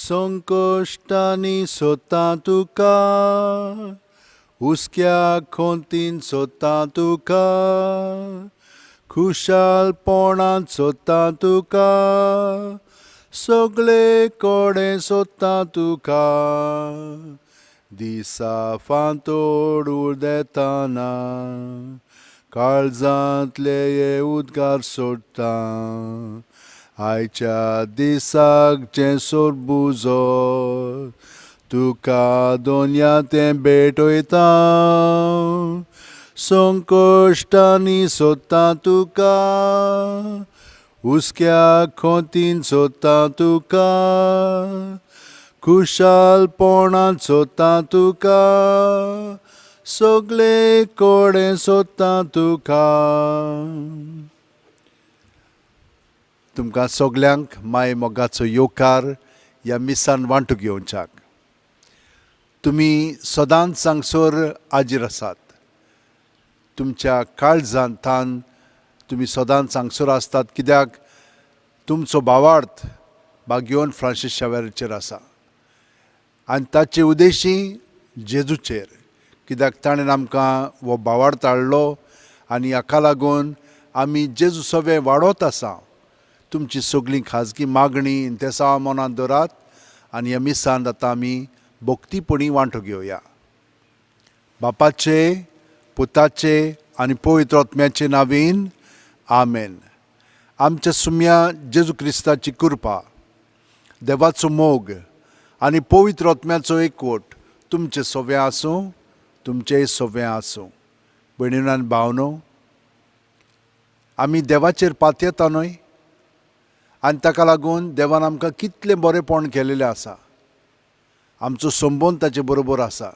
संकश्टांनी सोदता तुका, हुस्क्या खोंतीन सोदता तुका, खुशालपणांत सोदता तुका, सगळे कोडे सोदता तुका. दिसा फांतोड देताना काळजांतले हे उद्गार सोडटा. आयच्या दिसाक जे सोरबुजो तुका दोनया तें भेटयता. संकश्टांनी सोदता तुका, हुस्क्या खोंतीन सोदता तुका, खुशालपणांत सोदता तुका, सगळे कोडे सोदता तुका. तुमकां सगल्यांक माय मोगाचो येवकार ह्या मिसान वांटूक घेवच्याक. तुमी सदांच हांगसर हाजीर आसात. तुमच्या काळजांतान तुमी सदांच हांगसर आसतात, कित्याक तुमचो भावार्थ बागयोन फ्रांसीस शावेराचेर आसा आनी ताचे उद्देशी जेजूचेर, कित्याक ताणें आमकां हो भावार्थ हाडलो आनी हाका लागून आमी जेजू सवे वाडोत आसा. तुमची सगळीं खाजगी मागणी ते साव मनांत दवरात आनी ह्या मिसान आतां आमी भोक्तीपणी वांटो घेवया. बापाचे, पुताचे आनी पवित्र आत्म्याचे नांवेन आमेन. आमच्या सुम्या जेजू क्रिस्ताची कृपा, देवाचो मोग आनी पवित्र आत्म्याचो एकवट तुमचे सगळे आसूं, तुमचेय सगळे आसूं. भयणीनो आनी भावनो, आमी देवाचेर पातयेता न्हय, आनी ताका लागून देवान आमकां कितलें बरेंपण केलेलें आसा. आमचो संबंद ताचे बरोबर आसा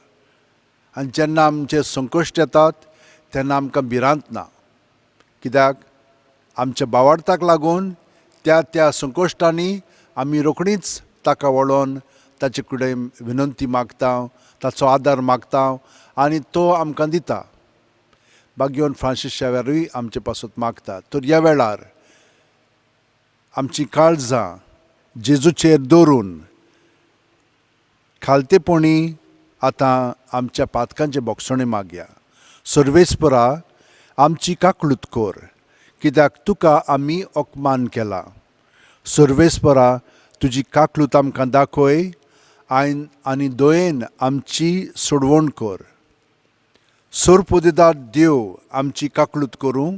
आनी जेन्ना आमचे संकश्ट येतात तेन्ना आमकां भिरांत ना, कित्याक आमच्या भावार्थाक लागून त्या संकश्टांनी आमी रोखडींच ताका वळोन ताचे कडेन विनंती मागता, ताचो आदार मागता आनी तो आमकां दिता. बागयोन फ्रांसीस शावेरूय आमचे पासत मागता. तर ह्या वेळार आमची काळजां जेजूचेर दवरून खालतेपणी आतां आमच्या पातकांचे बोगसणे मागया. सर्वेस्परा, आमची काकळूत कर, कित्याक तुका आमी ओकमान केला. सर्वेस्परा, तुजी काकळूत आमकां दाखय आनी दयेन आमची सोडवण कर. सोरपोदेदार देव आमची काकळूत करूं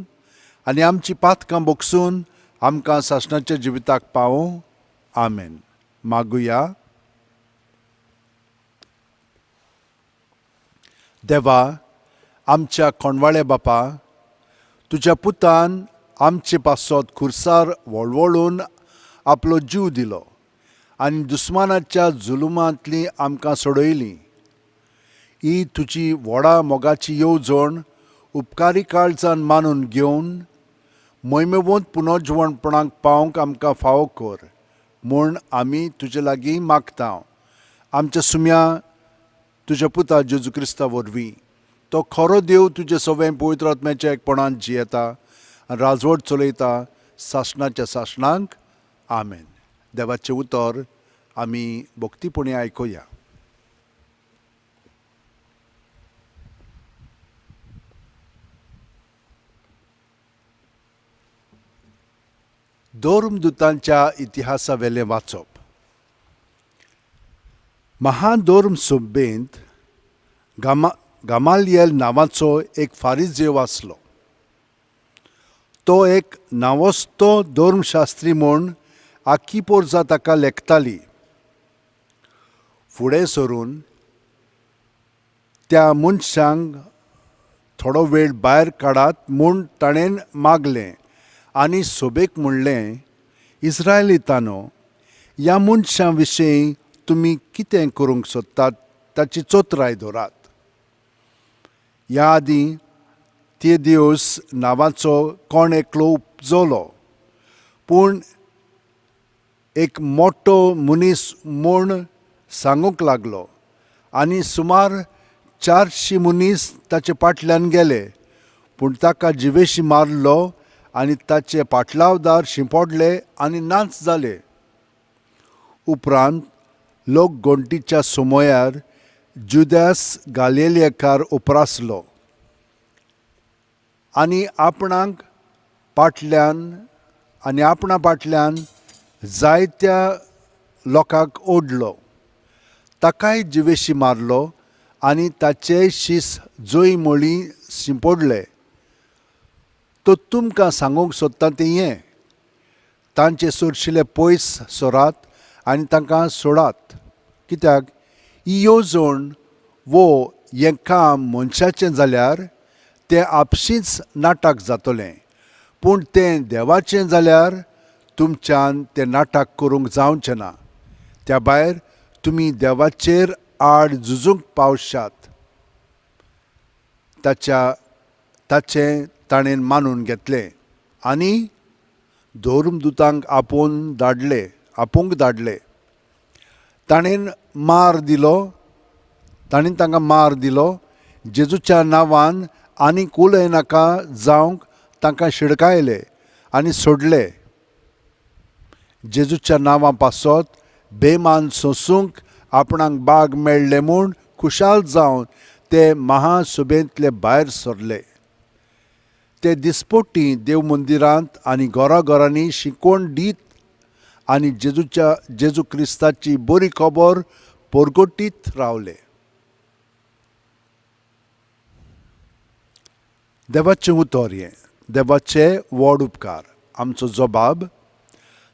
आनी आमची पातकां बोगसून आमकां सासणाच्या जिविताक पावूं. आमेन. मागुया. देवा, आमच्या कोणवाळे बापा, तुज्या पुतान आमचे पासत खुर्सार वळवळून आपलो जीव दिलो आनी दुस्मानाच्या जुलुमांतलीं आमकां सोडयलीं. ही तुजी व्हडा मोगाची येवजण उपकारी काळजान मानून घेवन मोहिमेवंत पुनर्जवणपणाक पावंक आमकां फावो कर म्हूण आमी तुजे लागीं मागता. आमच्या सुम्या तुज्या पुता जेजू क्रिस्ता वरवीं तो खरो देव तुजे सगळे पवित्र आत्म्याच्या एकपणान जियेता आनी राजवट चलयता सासणाच्या सासणांक. आमेन. देवाचें उतर आमी भोक्तीपणी आयकुया. धोर्मदुतांच्या इतिहासा वेलें वाचप. महाधोर्म सभेंत गामालियल नांवाचो एक फारिझेव आसलो. तो एक नांवस्तो धोर्मशास्त्री म्हूण आख्खी पोरसां ताका लेखताली. फुडें सरून त्या मनशांक थोडो वेळ भायर काडात म्हूण ताणें मागलें आनी सभेक म्हणलें, इस्रायलितांनो, ह्या मनशां विशीं तुमी कितें करूंक सोदतात ताची चोत्राय दवरात. ह्या आदीं तेदेवस नांवाचो कोण एकलो उपजलो, पूण एक मोठो मनीस म्हूण सांगूंक लागलो आनी सुमार 400 मनीस ताचे फाटल्यान गेले, पूण ताका जिवेशी मारलो आनी ताचे पाटलावदार शिंपडले आनी नाच जाले. उपरांत लोक घोंटीच्या सुमयार जुदास गालिलेकार उप्रासलो आनी आपणा फाटल्यान जायत्या लोकांक ओडलो. ताकाय जिवेशी मारलो आनी ताचे शीस जोय मोळी शिंपडले. तो तुमकां सांगूंक सोदता तें हें, तांचे सुरशिले पयस सोरात आनी तांकां सोडात. कित्याक ही येवजण वो हें काम मनशाचें जाल्यार तें आपशींच नाटक जातलें, पूण तें देवाचें जाल्यार तुमच्यान तें नाटक करूंक जावचें ना. त्या भायर तुमी देवाचेर आड झुजूंक पावशात. ताचें ताणें मानून घेतलें आनी धर्मदूतांक आपूंक धाडले. ताणें तांकां मार दिलो. जेजूच्या नांवान आनीक उलयनाका जावंक तांकां शिडकायले आनी सोडले. जेजूच्या नांवा पासत बेमान सोंसूंक आपणाक बाग मेळ्ळे म्हूण खुशाल जावन ते महासुबेंतले भायर सरले. ते दिसपट्टी देव मंदिरांत आनी घरांनी शिकवण दीत आनी जेजू क्रिस्ताची बरी खबर परगटीत रावले. देवाचें उतर हें, देवाचे व्हड उपकार. आमचो जबाब,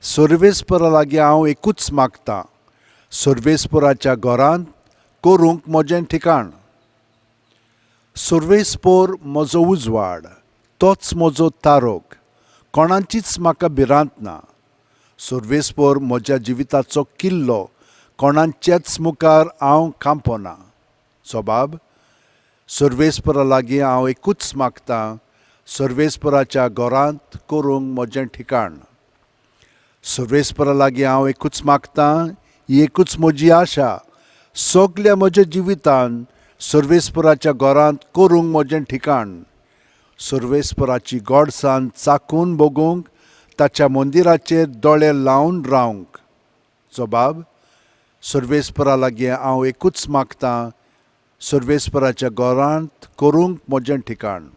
सर्वेस्परा लागीं हांव एकूच मागतां, सर्वेस्पराच्या घरांत करूंक म्हजें ठिकाण. सर्वेस्पर म्हजो उजवाड, तोच म्हजो तारोक, कोणाचीच म्हाका भिरांत ना. सर्वेस्पर म्हज्या जिविताचो किल्लो, कोणाचेच मुखार हांव कांपना. जबाब, सर्वेस्परा लागीं हांव एकूच मागतां, सर्वेस्पराच्या घरांत करूंक म्हजें ठिकाण. सर्वेस्परा लागीं हांव एकूच मागतां, ही एकूच म्हजी आशा, सगल्या म्हज्या जिवितान सर्वेस्पराच्या घरांत करूंक म्हजें ठिकाण. सर्वेस्पराची गोडसाण चाखून बगूंक, ताच्या मंदिराचेर दोळे लावन रावंक. जबाब, सर्वेस्परा लागीं हांव एकूच मागतां, सर्वेस्पराच्या घरांत करूंक म्हजें ठिकाण.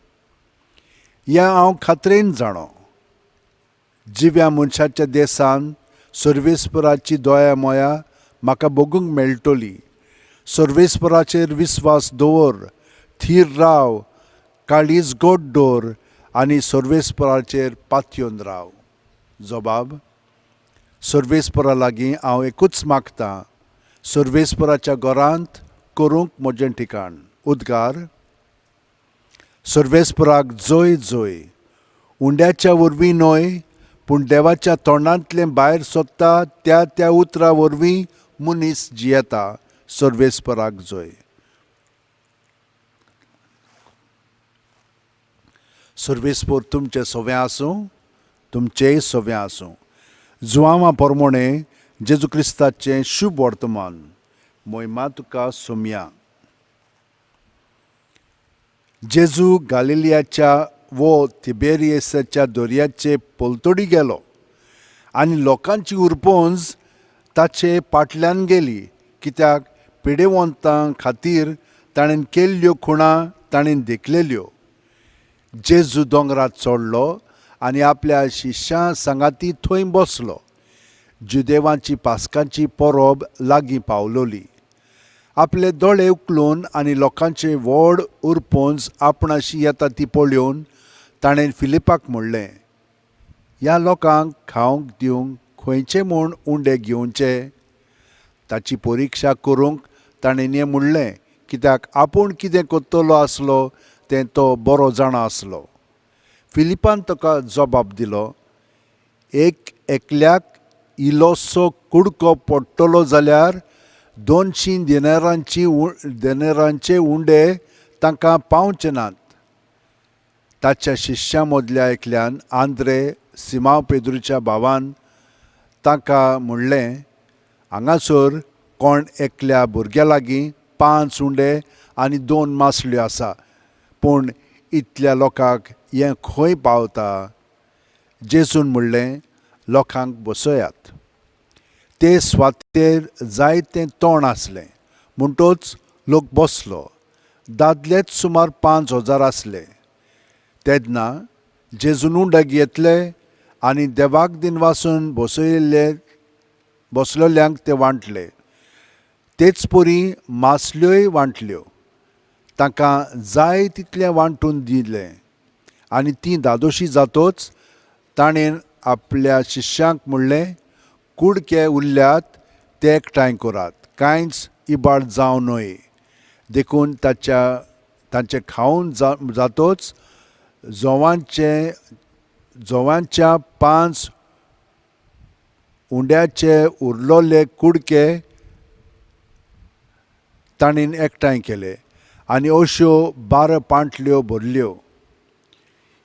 हें हांव खात्रेन जाणो. जिव्या मनशाच्या देसान सर्वेस्पराची दोया मोया म्हाका बगूंक मेळटली. सर्वेस्पराचेर विस्वास दवर, थीर राव, काळीज गोड दवर आनी सर्वेस्पराचेर पातयेवन राव. जबाब, सर्वेस्परा लागीं हांव एकूच मागतां, सर्वेस्पराच्या घरांत करूंक म्हजें ठिकाण. उद्गार. सर्वेस्पराक जय जय. उंड्याच्या वरवीं न्हय, पूण देवाच्या तोंडांतलें भायर सोदता त्या उतरा वरवीं मनीस जियेता. सर्वेस्पराक जय. सर्वेस्पर तुमचें सवें आसूं, तुमचेंय सवें आसूं. जुवांवां पोरमोणें जेजू क्रिस्ताचें शुभ वर्तमान. मोहिमा तुका सोम्या. जेजू गालिलियाच्या वो तिबेरियसाच्या दर्याचे पलतडी गेलो आनी लोकांची उरपोंज ताचे फाटल्यान गेली. कित्याक पिडेवंतां खातीर ताणें केल्ल्यो खुणा ताणें देखलेल्यो. जेजू दोंगरांत चडलो आनी आपल्या शिश्यां सांगाती थंय बसलो. जुदेवांची पास्काची परब लागीं पावलोली. आपले दोळे उखलून आनी लोकांचे व्हड उरपोंज आपणाशी येता ती पळोवन ताणें फिलिपाक म्हणलें, ह्या लोकांक खावंक दिवंक खंयचे म्हूण उंडे घेवचे? ताची परिक्षा करूंक ताणें हें म्हणलें, कित्याक आपूण कितें करतलो आसलो तें तो बरो जाणा आसलो. फिलिपान ताका जबाब दिलो, एकल्याक इल्लोसो कुडको पडटलो जाल्यार 200 देनारांचे उंडे तांकां पावचे नात. ताच्या शिश्यां मदल्या एकल्यान, आंद्रे, सिमांव पेद्रूच्या भावान तांकां म्हणलें, हांगासर कोण एकल्या भुरग्या लागीं 5 उंडे आनी 2 मासल्यो आसा, पूण इतल्या लोकांक हें खंय पावता? जेजून म्हणलें, लोकांक बसयात. ते स्वातेर जायतें तोंड आसलें. म्हणटोच लोक बसलो. दादलेच सुमार 5,000 आसले. तेन्ना जेजून उंडक घेतले आनी देवाक दिनवासून बसलेल्यांक ते वांटले. तेच परी मासल्योय वांटल्यो. तांकां जाय तितलें वांटून दिलें. आनी ती धादोशी जातोच ताणें आपल्या शिश्यांक म्हणलें, कुडके उरल्यात ते एकठांय करात, कांयच इबाड जावं न्हय. देखून तांचे खावन जातोच जोवांच्या 5 उंड्याचे उरलोले कुडके ताणें एकठांय केले आनी अश्यो 12 पांटल्यो भरल्यो.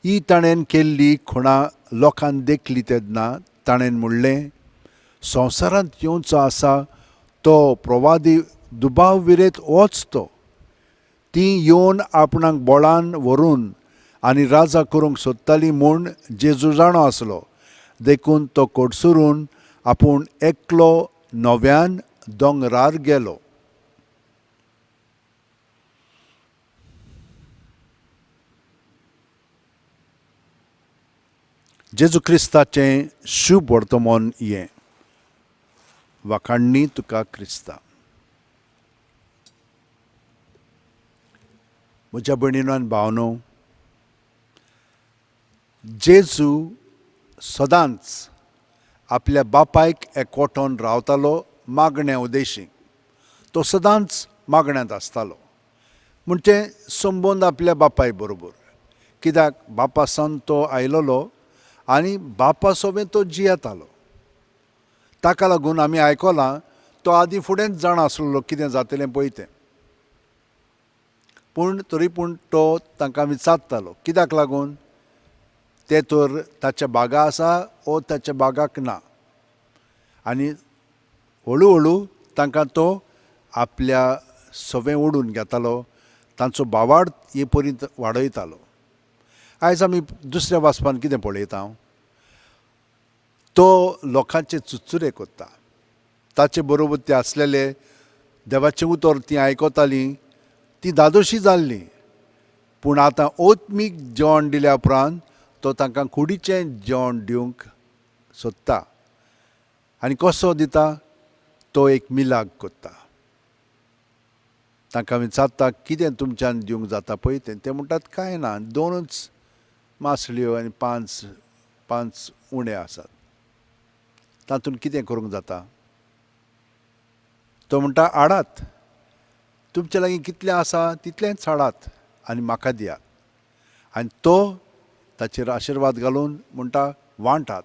ही ताणें केल्ली खुणां लोकांन देखली तेन्ना ताणें म्हणलें, संवसारांत येवचो आसा तो प्रवादी दुबाव विरेत होच तो. ती येवन आपणाक बोळान व्हरून आनी राजा करूंक सोदताली म्हूण जेजू जाणो आसलो. देखून तो कोडसुरून आपूण एकलो नव्यान दोंगरार गेलो. जेजू क्रिस्ताचें शुभ वर्तमान हें. वाखाणणी तुका क्रिस्ता. म्हज्या भयणीनो आनी भावनो, जेजू सदांच आपल्या बापायक एकवटोन रावतालो मागण्या उदेशी. तो सदांच मागण्यांत आसतालो. म्हणजे संबंद आपल्या बापाय बरोबर. कित्याक बापा सावन तो आयलोलो आनी बापा सोबें तो जियेतालो. ताका लागून आमी आयकलां तो आदीं फुडेंच जाणा आसलेलो कितें जातलें पळय तें. पूण तरी पूण तो तांकां विचारतालो. कित्याक लागून? ते तर ताच्या बागा आसा वो ताच्या बागाक ना. आनी हळू हळू तांकां तो आपल्या सवें ओडून घेतालो. तांचो बावाड हे पर्यंत वाडयतालो. आयज आमी दुसऱ्या वाचपान कितें पळयता? तो लोकांचे चुचुरे कोत्ता. ताचे बरोबर ते आसलेले देवाचें उतर तीं आयकतालीं. ती धादोशी जाल्ली. पूण आतां ओत्मीक जेवण दिल्या उपरांत तो तांकां कुडीचें जेवण दिवंक सोदता. आनी कसो दिता? तो एक मिलाग कोत्ता. तांकां विचारता, कितें तुमच्यान दिवंक जाता पळय तें. ते म्हणटात, कांय ना, 2च मासल्यो आनी 5 उंडे आसात. तातूंत कितें करूंक जाता? तो म्हणटा, हाडात. तुमचे लागीं कितलें आसा तितलेंच हाडात आनी म्हाका दियात. आनी तो ताचेर आशिर्वाद घालून म्हणटा, वांटात.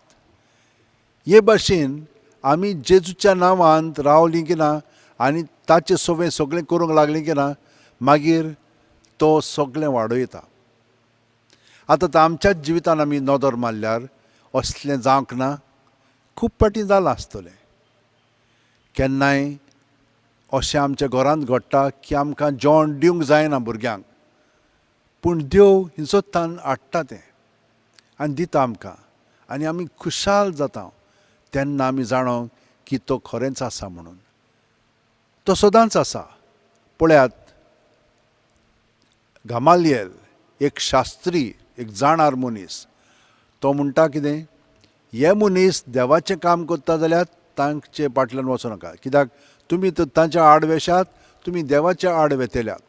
हे भाशेन आमी जेजूच्या नांवांत रावलीं की ना आनी ताचें सवें सगळें करूंक लागलीं की ना, मागीर तो सगळें वाडयता. आतां आमच्याच जिवितान आमी नदर मारल्यार असलें जावंक ना. खूब फाटीं जालां आसतलें. केन्नाय अशें आमच्या घरांत घडटा की आमकां जेवण दिवंक जायना भुरग्यांक. पूण देव हिंचोत्तान हाडटा तें आनी दिता आमकां. आनी आमी खुशाल जाता. तेन्ना आमी जाणो की तो खरेंच आसा म्हणून. तो सदांच आसा. पळयात, गमालियल एक शास्त्री, एक जाणार मनीस, तो म्हणटा कितें? हे मनीस देवाचें काम करता जाल्यार तांचे फाटल्यान वचूं नाका. कित्याक तुमी तर तांच्या आडवेशात, तुमी देवाच्या आड वेतेल्यात.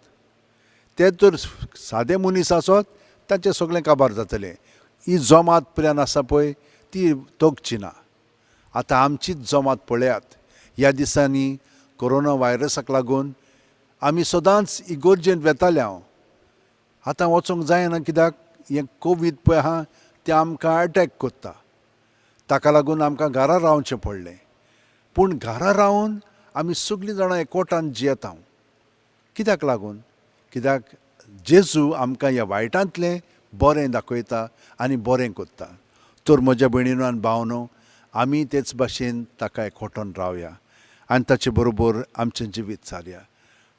ते तर सादे मनीस आसत, तांचें सगळें काबार जातलें. ही जमात पर्यान आसा पळय ती तगची ना. आतां आमचीच जमात पळयात. ह्या दिसांनी कोरोना व्हायरसाक लागून आमी सदांच इगोर्जेंत वेताले. हांव आतां वचोंक जायना. कित्याक हें कोवीड पळय आहा तें आमकां अटॅक कोत्ता. ताका लागून आमकां घरा रावचें पडलें. पूण घरा रावन आमी सगळीं जाणां एकवटान जियेता. कित्याक लागून? कित्याक जेजू आमकां ह्या वायटांतलें बरें दाखयता आनी बरें कोत्ता. तर म्हज्या भयणीनो आनी भावनो, आमी तेच भाशेन ताका एकवटोन रावया आनी ताचे बरोबर आमचें जिवीत चलया.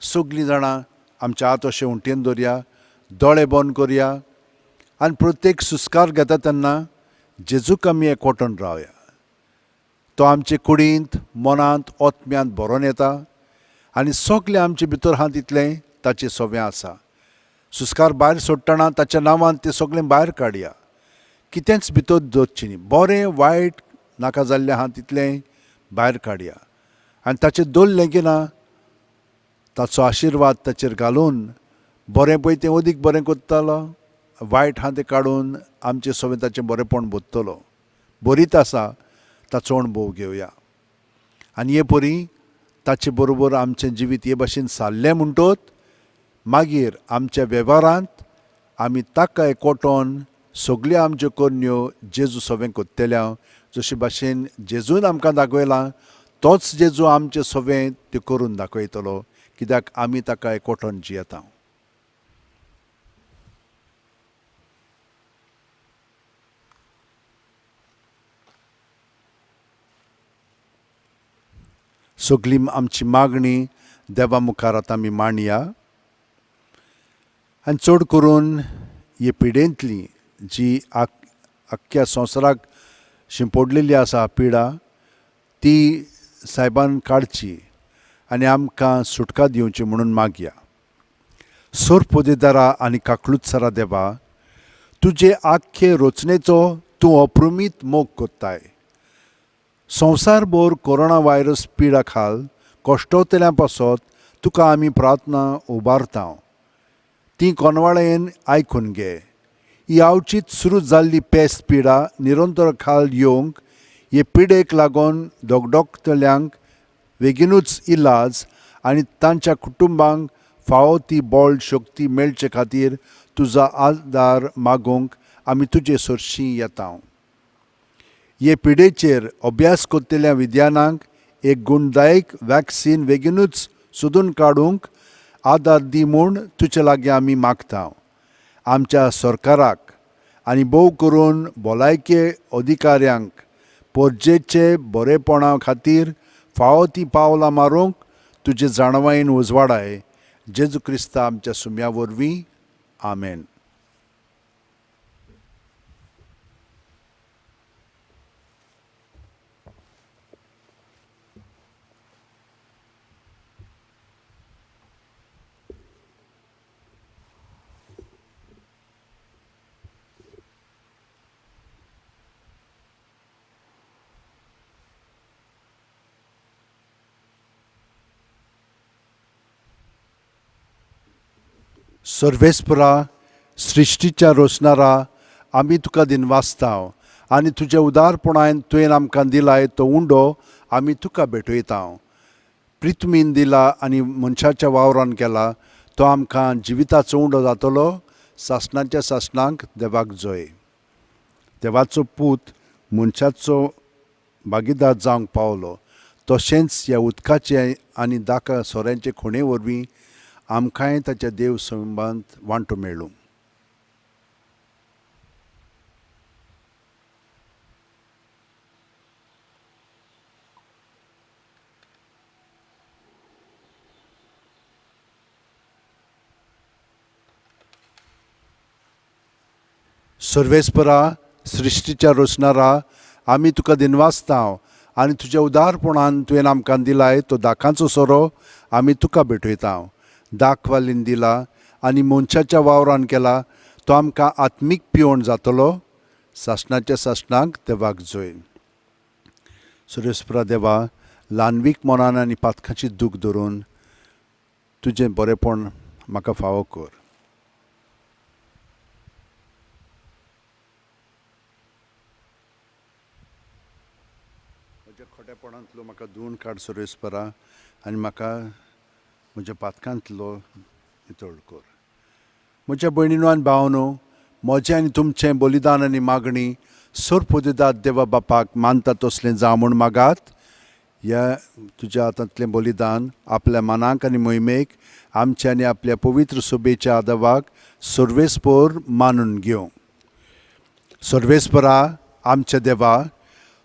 सगळीं जाणां आमच्या हात अशें उंटेन दवरया, दोळे बंद करया आनी प्रत्येक सुस्कार घेता तेन्ना जेजूक आमी एकवटोन रावया. तो आमचे कुडींत मनांत ओतम्यांत भरोन येता आनी सगलें आमचे भितर आहा तितलें ताचें सोवें आसा. सुस्कार भायर सोडटना ताच्या नांवान तें सगळें भायर काडया. कितेंच भितर दवरचें न्ही. बरें वायट नाका जाल्लें आहा तितलें भायर काडया आनी ताचें दवरलें की ना ताचो आशिर्वाद ताचेर घालून बरें पळय तें अदीक बरें करतलो, वायट आहा तें काडून आमचें सगळें ताचें बरेंपण बोधतलो. बरीत आसा ताचो अणभव घेवया. आनी हे परी ताचे बरोबर आमचें जिवीत हे भाशेन सारलें म्हणटोच मागीर आमच्या वेव्हारांत आमी ताका एकवटोन सगल्यो आमच्यो करण्यो जेजू सवें कोत्तेल्या जशे भाशेन जेजून आमकां दाखयलां तोच जेजू आमचें सवें तें करून दाखयतलो, कित्याक आमी ताका एकवटोन जियेता. सगली आमची मागणी देवा मुखार आतां आमी मांडया. आनी चड करून हे पिडेंतली जी आख्ख्या संवसाराक शिंपडलेली आसा पिडा ती सायबान काडची आनी आमकां सुटका दिवची म्हणून मागया. सोर पोदेदारा आनी काकलुत्सरा देवा, तुजे आख्खे रचनेचो तूं अप्रमीत मोग कोत्ताय. संवसारभर कोरोना व्हायरस पिडा खाल कश्टवतल्यां पासत तुका आमी प्रार्थना उबारता. ती कोनवाळेन आयकून घे. ही आवचीत सुरू जाल्ली पेस्त पिडा निरंतर खाल येवंक हे पिडेक लागून दोगदोगतल्यांक बेगीनूच इलाज आनी तांच्या कुटुंबांक फावो ती बळ शक्ती मेळचे खातीर तुजो आदार मागूंक आमी तुजे सरशीं येता. हे पिडेचेर अभ्यास करतल्या विद्यानांक एक गुणदायक वॅक्सीन बेगीनूच सोदून काडूंक आदार दी म्हूण तुजे लागीं आमी मागता. आमच्या सरकाराक आनी भोव करून भलायके अधिकाऱ्यांक परजेचे बरेपणा खातीर फावो ती पावलां मारूंक तुजे जाणवायेन उजवाडाय. जेजू क्रिस्ता आमच्या सुम्या वरवीं. आमेन. सर्वेस्परा सृश्टीच्या रोसणारा आमी तुका दिनवासता आनी तुज्या उदारपणान तुवें आमकां दिलाय तो उंडो आमी तुका भेटयता. प्रितमीन दिला आनी मनशाच्या वावरान केला तो आमकां जिविताचो उंडो जातलो. सासणाच्या सासणांक देवाक जय. देवाचो पूत मनशाचो भागीदार जावंक पावलो तशेंच ह्या उदकाचे आनी दाका सोऱ्यांचे खुणे वरवीं आमकांय ताच्या देव संबंद वांटो मेळूं. सर्वेस्परा सृश्टीच्या रचणारा आमी तुका दिनवासता आनी तुज्या उदारपणान तुवें आमकां दिलाय तो दाखांचो सोरो आमी तुका भेटयता. दाखवालीन दिला आनी मनशाच्या वावरान केला तो आमकां आत्मीक पिवण जातलो. सासणाच्या सासणांक देवाक जय. सुरेस्परा देवा, ल्हानवीक मनान आनी पातकाची दूख धरून तुजें बरेंपण म्हाका फावो कर. म्हज्या खोटेपणांतलो म्हाका धुवन काड सुरेस्परा आनी म्हाका म्हज्या पातकांतलो नितळ कर. म्हज्या भयणीनो आनी भावनो, म्हजें आनी तुमचें बलिदान आनी मागणी सोर पोदेदाद देवा बापाक मानता तसलें जावं म्हूण मागात. ह्या तुज्या हातांतलें बलिदान आपल्या मनाक आनी मोहिमेक आमच्या आनी आपल्या पवित्र सोबेच्या आदवाक सर्वेस्पर मानून घेवं. सर्वेस्परा आमच्या देवा,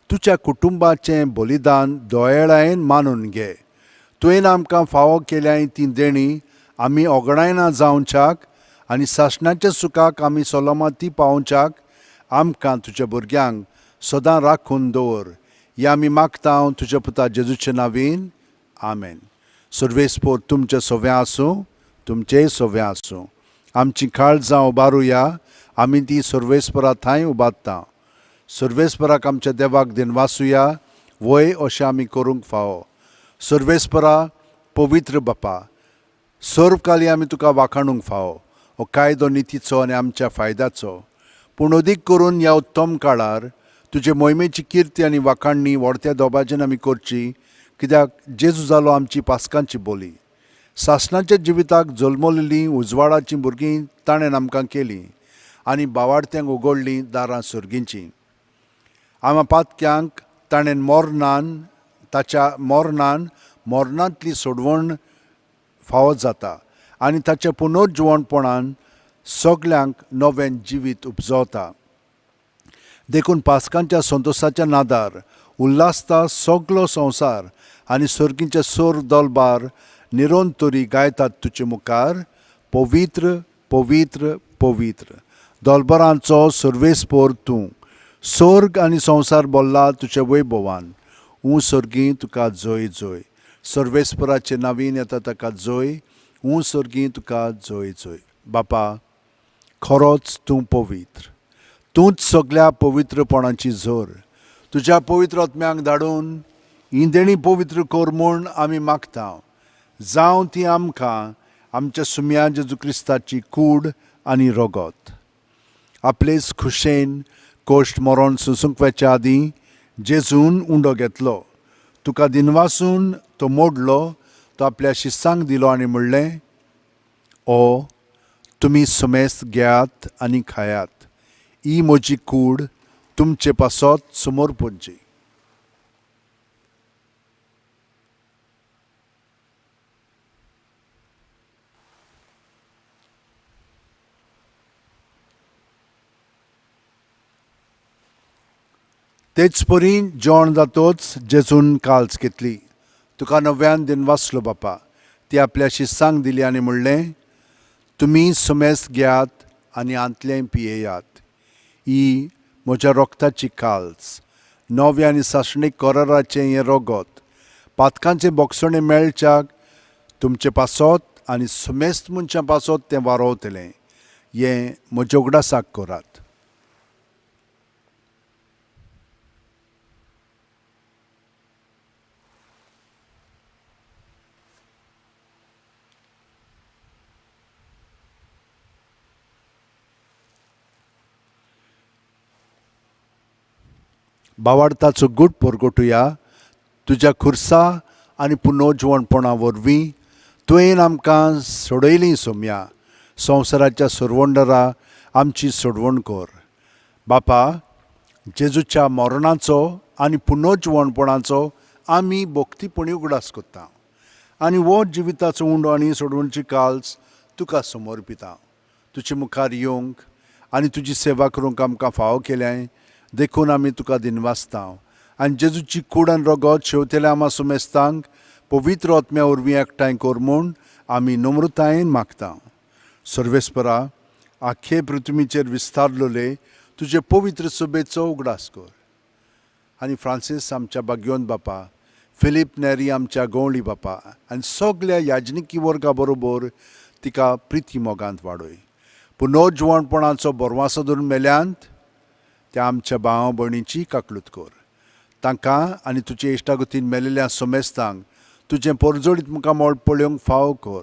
तुज्या कुटुंबाचें बलिदान दोळ्यान मानून घे. तुवें आमकां फावो केल्याय ती देणी आमी ओगडायना जावच्याक आनी सासणाच्या सुखाक आमी सलोमाती पावोवच्याक आमकां तुज्या भुरग्यांक सदां राखून दवर. हे आमी मागता तुज्या पुता जेजूच्या नांवीन आमेन. सर्वेस्पोर तुमचे सोव्या आसूं, तुमचेय सोव्या आसूं. आमची काळजां उबारुया, आमी ती सर्वेस्परा थंय उबारता. सर्वेस्पराक आमच्या देवाक दिनवासुया, वय अशें आमी करूंक फावो. सर्वेस्परा पवित्र बापा, सर्वकाली आमी तुका वाखाणूंक फावो, हो कायदो नितीचो आनी आमच्या फायद्याचो. पूण अदीक करून ह्या उत्तम काळार तुजे मोहिमेची किर्ती आनी वाखाणणी व्हडत्या दोबाजीन आमी करची, कित्याक जेजू जालो आमची पासकांची बोली. सासणाच्या जिविताक जल्मलेलीं उजवाडाचीं भुरगीं ताणें आमकां केलीं आनी बावार्थ्यांक उगडलीं दारां सर्गींचीं. आम्हा पातक्यांक ताणें ताच्या मोरणांतली सोडवण फावो जाता आनी ताच्या पुनर्जुवणपणान सगल्यांक नवें जिवीत उपजवता. देखून पासकांच्या संतोशाच्या नादार उल्हासता सगलो संवसार आनी सर्गींचे सोर दलबार निरोंतरी गायतात तुजे मुखार, पवित्र पवित्र पवित्र. दलबरांचो सर्वेस्पोर तूं, सर्ग आनी संवसार बोल्ला तुज्या वैभवान. सर्गी तुका जय जय. सर्वेस्पराचे नांवीन येता ताका जय. सर्गी तुका जय जय. बापा, खरोच तूं पवित्र. तूंच सगल्या पवित्रपणाची झर. तुज्या पवित्र आत्म्याक धाडून ही देणी पवित्र कर म्हूण आमी मागता. जावं ती आमकां आमच्या सुम्या जेजू क्रिस्ताची कूड आनी रगत. आपलेच खुशेन कोश्ट मरण सुसुंकव्याच्या आदीं जेजून उंडो घेतलो. तुका दिनवासून तो मोडलो. तो आपल्या शिस्सांक दिलो आनी म्हणलें, ओ तुमी समेस्त घेयात आनी खायात. ही म्हजी कूड तुमचे पासत समोर पोंची. तेच परी जेवण जातोच जेजून काल्स घेतली. तुका नव्यान दिनवासलो बापा. ती आपल्या शिस्सांक दिली आनी म्हणलें, तुमी समेस्त घेयात आनी आंतलें पियेयात. ही म्हज्या रोगताची काल्स, नवे आनी सासणीक कराराचें हें रगत. पातकांचें बोगसणें मेळच्याक तुमचे पासत आनी समेस्त मनशां पासत तें वारोवतलें. हें म्हज्या उगडासाक करात. बावार्थाचो गूट परगटुया. तुज्या खुर्सा आनी पुनर्जुवणपणा वरवीं तुवें आमकां सोडयलीं सोम्या. संवसाराच्या सोडवणदारा आमची सोडवण कर. बापा, जेजूच्या मरणाचो आनी पुनर्जुवणपणाचो आमी भोक्तीपणी उगडास करता आनी हो जिविताचो उंडो आनी सोडवणची काल्स तुका समर्पिता. तुजे मुखार येवंक आनी तुजी सेवा करूंक आमकां फावो केल्याय देखून आमी तुका दिनवासता. आनी जेजूची कूड आनी रगत शेवतेल्या आमा सुमेस्तांक पवित्र आत्म्या वरवीं एकठांय कर म्हूण आमी नम्रतायेन मागता. सर्वेस्परा, आख्खे पृथ्वीचेर विस्तारलोले तुजे पवित्र सभेचो उगडास कर. आनी फ्रांसीस आमच्या भाग्योन बापा, फिलीप नेरी आमच्या गवळी बापा आनी सगल्या याजनिकी वर्गा बरोबर तिका प्रिती मोगांत वाडय. पुनर्जुवणपणाचो बरवासो धरून मेल्यांत त्या आमच्या भावा भयणीची काकलूत कर. तांकां आनी तुजे इश्टागतीन मेलेल्या समेस्तांक तुजें परजोडीत मुखार मोळ पळोवंक फावो कर.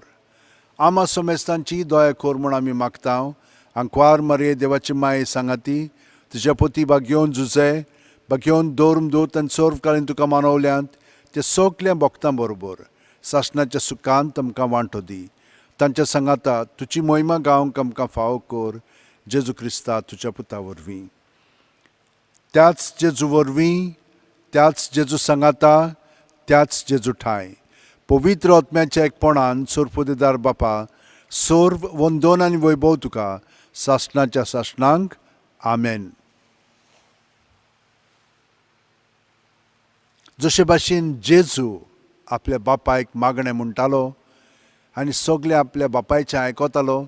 आमा समेस्तांची दया कर म्हूण आमी मागता. आंकवार मारये देवाची माये सांगाती, तुज्या पती भाग्योन जुजे, भाग्योन दोर्म दूत आनी सर्वकालीन तुका मानवल्यांत ते सगल्या भक्तां बरोबर सासणाच्या सुखांत आमकां वांटो दी. तांच्या सांगाता तुजी मोहिमा गावंक आमकां फावो कर. जेजू क्रिस्ता तुज्या पुता वरवीं. त्याच जेजू वरवीं, त्याच जेजू सांगाता, त्याच जेजू ठाय पवित्र आत्म्याच्या एकपणान सोरपोदेदार बापा, सर्व वंदन आनी वैभव तुका सासणाच्या सासणांक. आमेन. जशे भाशेन जेजू आपल्या बापायक मागणें म्हणटालो आनी सगळे आपल्या बापायचें आयकतालो,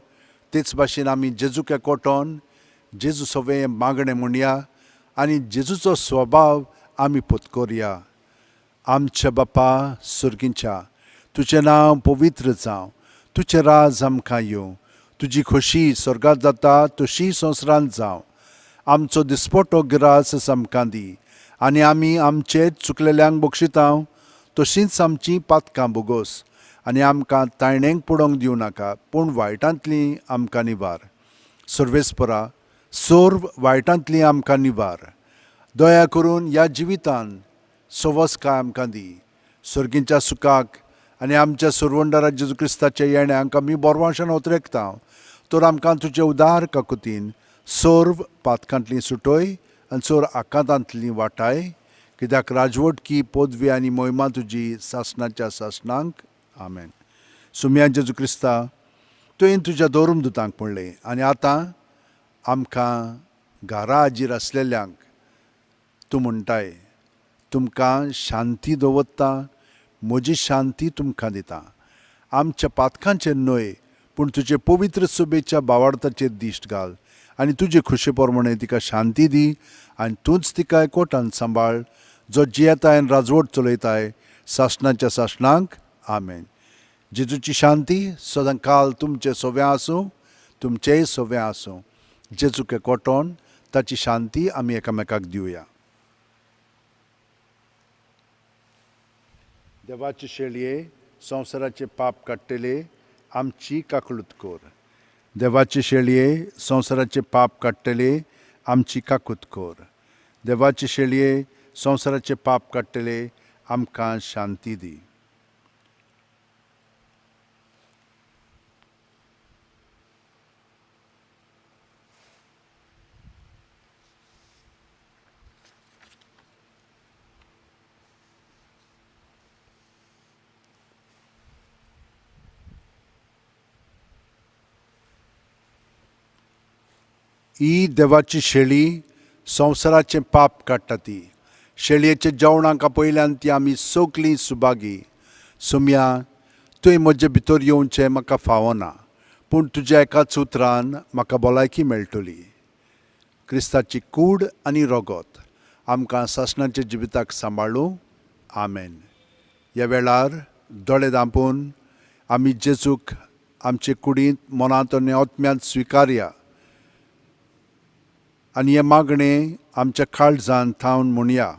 तेच भाशेन आमी जेजूक एकवटोन जेजू सवें मागणें म्हणया आनी जेजूचो स्वभाव आमी पत्कोरया. आमच्या बापा सुर्गींच्या, तुजें नांव पवित्र जावं, तुजें राज आमकां येवं, तुजी खोशी स्वर्गांत जाता तशी संवसारांत जावं. आमचो दिसपटो गिरास आमकां दी, आनी आमी आमचे चुकलेल्यांक बक्षितांव तशींच आमचीं पातकां बोगोस. आनी आमकां तायणेक पडोवंक दिवं नाका, पूण वायटांतलीं आमकां निवार. सर्वेस्परा, सोर्व वायटांतलीं आमकां निवार. दया करून ह्या जिवितान सवस्काय आमकां दी. सर्गींच्या सुखाक आनी आमच्या सुरवंडरा जेजू क्रिस्ताच्या येण्याक आमी बोरवांशान उतरेकता. तर आमकां तुजे उदार काकुतीन सोर्व पातकांतलीं सुटोय आनी सोर आकांतांतलीं वाटाय. कित्याक राजवट की पदवी आनी मोहिमा तुजी सासणाच्या सासणांक. आमेन. सुम्या जेजू क्रिस्ता, तुवें तुज्या दोरूमदुतांक म्हणलें आनी आतां आमकां घरा हाजीर आसलेल्यांक तूं म्हणटाय, तुमकां शांती दवरता, म्हजी शांती तुमकां दिता. आमच्या पातकांचेर न्हय, पूण तुजे पवित्र सुबेच्या भावार्थाचेर दिश्ट घाल आनी तुजे खुशे प्रमाणे तिका शांती दी. आनी तूंच तिका एकवटान सांबाळ, जो जियेताय आनी राजवट चलयताय सासणाच्या सासणांक. आमेन. जेजूची शांती सदां काल तुमचे सोव्या आसूं, तुमचेय सोव्या आसूं. जेजूक एकवटोन ताची शांती आमी एकामेकाक दिवया. देवाचे शेळये, संवसाराचे पाप काडटले आमची काकूळट कोर. देवाचे शेळये, संवसाराचे पाप काडटले आमची काकूट कोर. देवाचे शेळये, संवसाराचे पाप काडटले आमकां शांती दी. ही देवाची शेळी संवसाराचें पाप काडटा ती. शेळयेच्या जेवणाक पयल्यान ती आमी सगलीं सुभागी. सुम्या, तुवें म्हजे भितर येवचें म्हाका फावना, पूण तुज्या एकाच उतरान म्हाका भलायकी मेळटली. क्रिस्ताची कूड आनी रगत आमकां सासणाच्या जिविताक सांबाळूं. आमेन. ह्या वेळार दोळे धांपून आमी जेजूक आमचे कुडींत मनांत आनी आत्म्यांत स्विकारया आनी हे मागणें आमच्या काळजांत थावन म्हणया.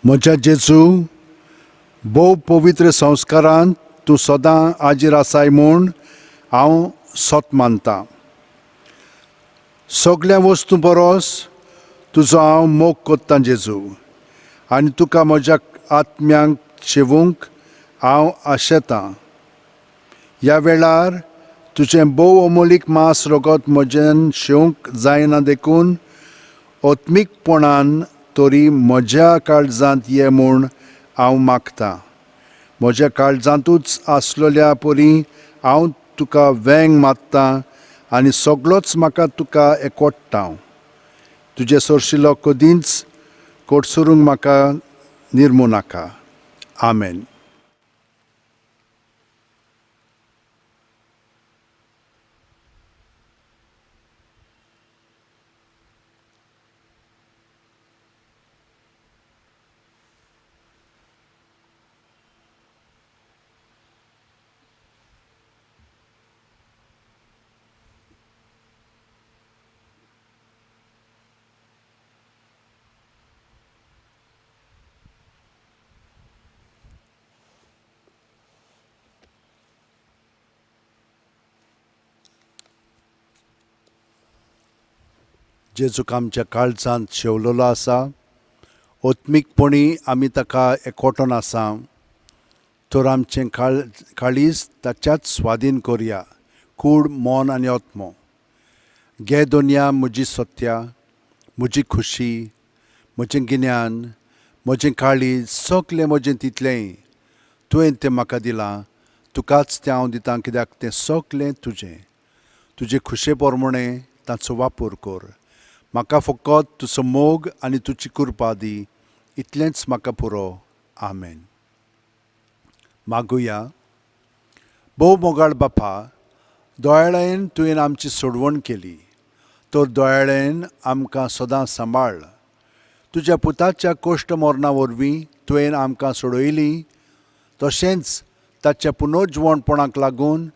म्हज्या जेजू, भोव पवित्र संस्कारांत तूं सदां हाजीर आसाय म्हूण हांव सोत मानतां. सगळ्या वस्तू परस तुजो हांव मोग कोत्तां जेजू, आनी तुका म्हज्या आत्म्यांक शेवूंक हांव आशेतां. ह्या वेळार तुजें भोव अमोलीक मांस रगत म्हज्यान शेवंक जायना देखून ओत्मीकपणान तरी म्हज्या काळजांत ये म्हूण हांव मागतां. म्हज्या काळजांतूच आसलेल्या परी हांव तुका वेंग मात्तां आनी सगळोच म्हाका तुका एकवटटा. तुजे सोरशिल्लो कदींच कोडसरूंक म्हाका निर्मू नाका. आमेन. जेजूक आमच्या काळजांत शेवलेलो आसा. ओत्मीकपणी आमी ताका एकवटून आसा. तर आमचें काळीज ताच्याच स्वाधीन करया, कूड, मन आनी आत्मो. गे दोनया म्हजी सत्या, म्हजी खुशी, म्हजें गिन्यान, म्हजें काळीज, सगलें म्हजें तितलेंय तुवें तें म्हाका दिलां. तुकाच तें हांव दितां, कित्याक तें सगलें तुजें. तुजे खुशे प्रमाणे ताचो वापर कर. म्हाका फकत तुजो मोग आनी तुजी कृपा दी. इतलेंच म्हाका पुरो. आमेन. मागुया. भोव मोगाळ बापा, दोयाळेन तुवें आमची सोडवण केली, तर दोयाळेन आमकां सदां सांबाळ तुज्या पुताच्या कोश्ट मरणा वरवीं तुवें आमकां सोडयली, तशेंच ताच्या पुनर्जीवणपणाक लागून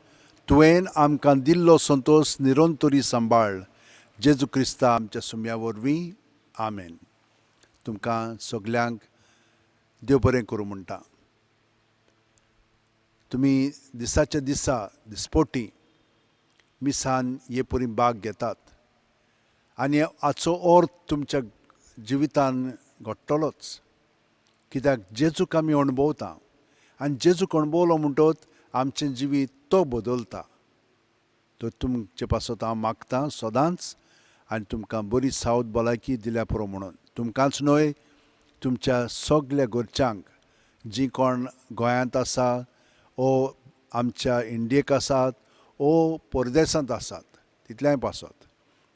तुवें आमकां दिल्लो संतोश निरंतरी सांबाळ. जेजू क्रिस्ता आमच्या सुम्या वरवीं. आमेन. तुमकां सगल्यांक देव बरें करूं म्हणटा. तुमी दिसाच्या दिसा दिसपोटी मिसान हे परी भाग घेतात आनी हाचो अर्थ तुमच्या जिवितान घडटलोच, कित्याक जेजूक आमी अणभवता आनी जेजूक अणभवलो म्हणटच आमचें जिवीत तो बदलता. तो तुमचे पासत हांव मागतां सदांच आनी तुमकां बरी सावध भलायकी दिल्या पुरो म्हणून. तुमकांच न्हय, तुमच्या सगल्या घरच्यांक, जीं कोण गोंयांत आसा ओ आमच्या इंडियेक आसात ओ परदेसांत आसात, तितल्याय पासत.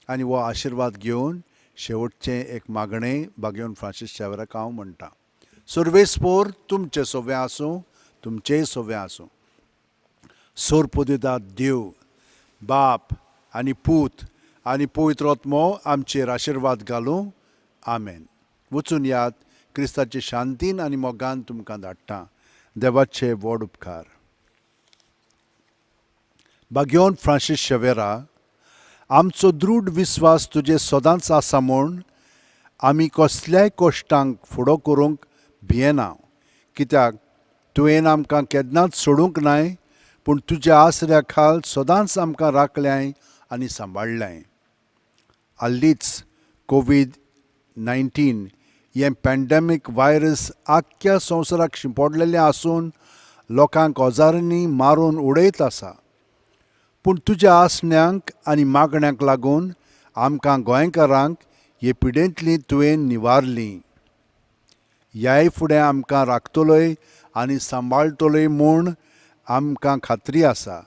आनी हो आशिर्वाद घेवन शेवटचें एक मागणें भाग्यवन फ्रांसीस शेवेराक हांव म्हणटां. सर्वेस्पोर तुमचें सोवें आसूं, तुमचेंय सोवें आसूं. सोरपोदिदाद देव, बाप आनी पूत आनी पवित्र आत्मो आमचेर आशिर्वाद घालूं. आमेन. वचून यात, क्रिस्ताचे शांतीन आनी मोगान तुमकां धाडटां. देवाचे व्हड उपकार. भाग्यवन फ्रांसीस शेवेरा, आमचो दृढ विस्वास तुजे सदांच आसा म्हूण आमी कसल्याय कश्टांक फुडो करूंक भियेना, कित्याक तुवें आमकां केन्नाच सोडूंक नाय, पूण तुज्या आसऱ्या खाल सदांच आमकां राखल्याय आनी सांबाळल्याय. हाल्लींच कोवीड-19 हें पॅन्डेमीक वायरस आख्ख्या संवसाराक शिंपडलेलें आसून लोकांक हजारांनी मारून उडयत आसा. पूण तुज्या आसण्यांक आनी मागण्यांक लागून आमकां गोंयकारांक हे पिडेंतलीं तुवें निवारलीं. ह्याय फुडें आमकां राखतलोय आनी सांबाळटलोय म्हूण आमकां खात्री आसा.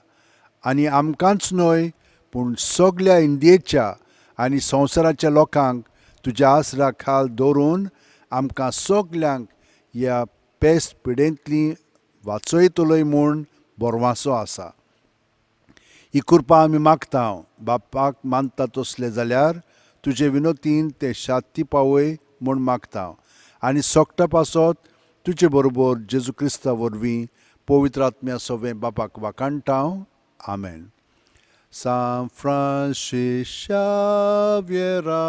आनी आमकांच न्हय, पूण सगल्या इंडियेच्या आनी संवसाराच्या लोकांक तुज्या आसऱ्या खाल दवरून आमकां सगल्यांक ह्या पेस्त पिडेंतलीं वाचयतलोय म्हूण बोरवांसो आसा. ही कृपा आमी मागतां. बापाक मानता तसलें जाल्यार तुजे विनोतीन ते शांती पावय म्हूण मागतां. आनी सोगटा पासत तुजे बरोबर जेजू क्रिस्ता वरवीं पवित्र आत्म्या सोवें बापाक वाकाणटां. आमेन. San Francis Xaviera,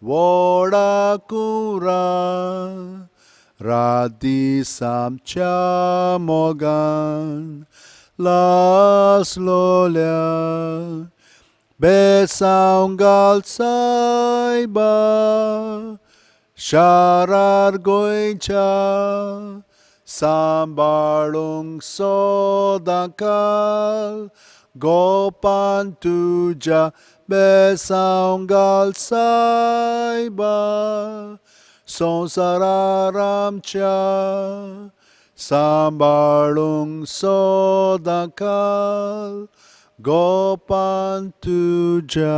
व्हडा कुरा, राती आमच्या मोगान लासलोल्या, बेसांव घाल सायबा, शारार गोंयच्या सांबाळूंक सदां काल, गोपान तुज्या बेसांव घाल सायबा, संवसारार आमच्या सांबाळूंक सदां काल, गोपान तुज्या.